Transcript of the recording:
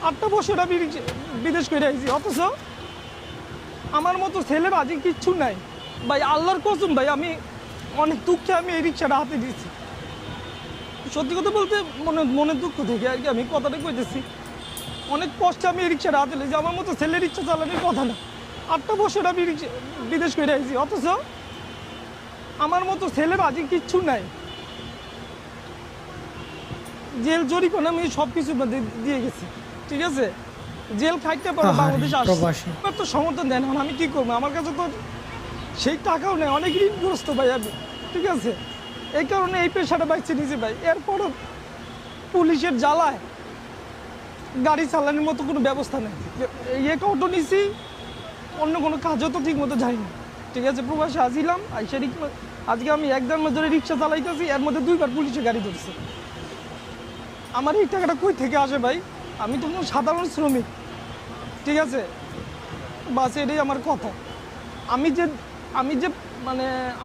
8টা বছর আমি বিদেশ করে আইছি, অথচ আমার মতো ছেলে বাজি কিচ্ছু নাই ভাই। আল্লাহর কসম ভাই, আমি অনেক দুঃখে আমি এই রিক্সাটা হাতে দিয়েছি। সত্যি কথা বলতে মনের দুঃখ থেকে আর কি আমি কথাটা কইতেছি। অনেক কষ্টে আমি এই রিক্সাটা হাতে নিয়েছি। আমার মতো ছেলে রিক্সা চালানোর কথা না। 8টা বছর আমি বিদেশ করে আইছি, অথচ আমার মতো ছেলে বাজি কিচ্ছু নাই। জেল জরিমানা আমি সব কিছু দিয়ে গেছি, ঠিক আছে। জেল খাইতে পারো বাংলাদেশে আসছে, তো সমর্থন দেন। আমি কি করবো? আমার কাছে তো সেই টাকাও নেই, অনেক ঋণগ্রস্ত ভাই আমি, ঠিক আছে। এই কারণে এই পেশাটা বাইছে নিয়েছি ভাই। এরপরও পুলিশের জ্বালায় গাড়ি চালানোর মতো কোনো ব্যবস্থা নেই। এই অ্যাকাউন্টও নিছি, অন্য কোনো কাজও তো ঠিক মতো যায়নি, ঠিক আছে। প্রবাসে আসিলাম, আজকে আমি 1 মাস ধরে রিক্সা চালাইতেছি, এর মধ্যে 2বার পুলিশে গাড়ি ধরছে। আমার এই টাকাটা কই থেকে আসে ভাই? আমি তো কোনো সাধারণ শ্রমিক, ঠিক আছে। বাস এটাই আমার কথা। আমি যে মানে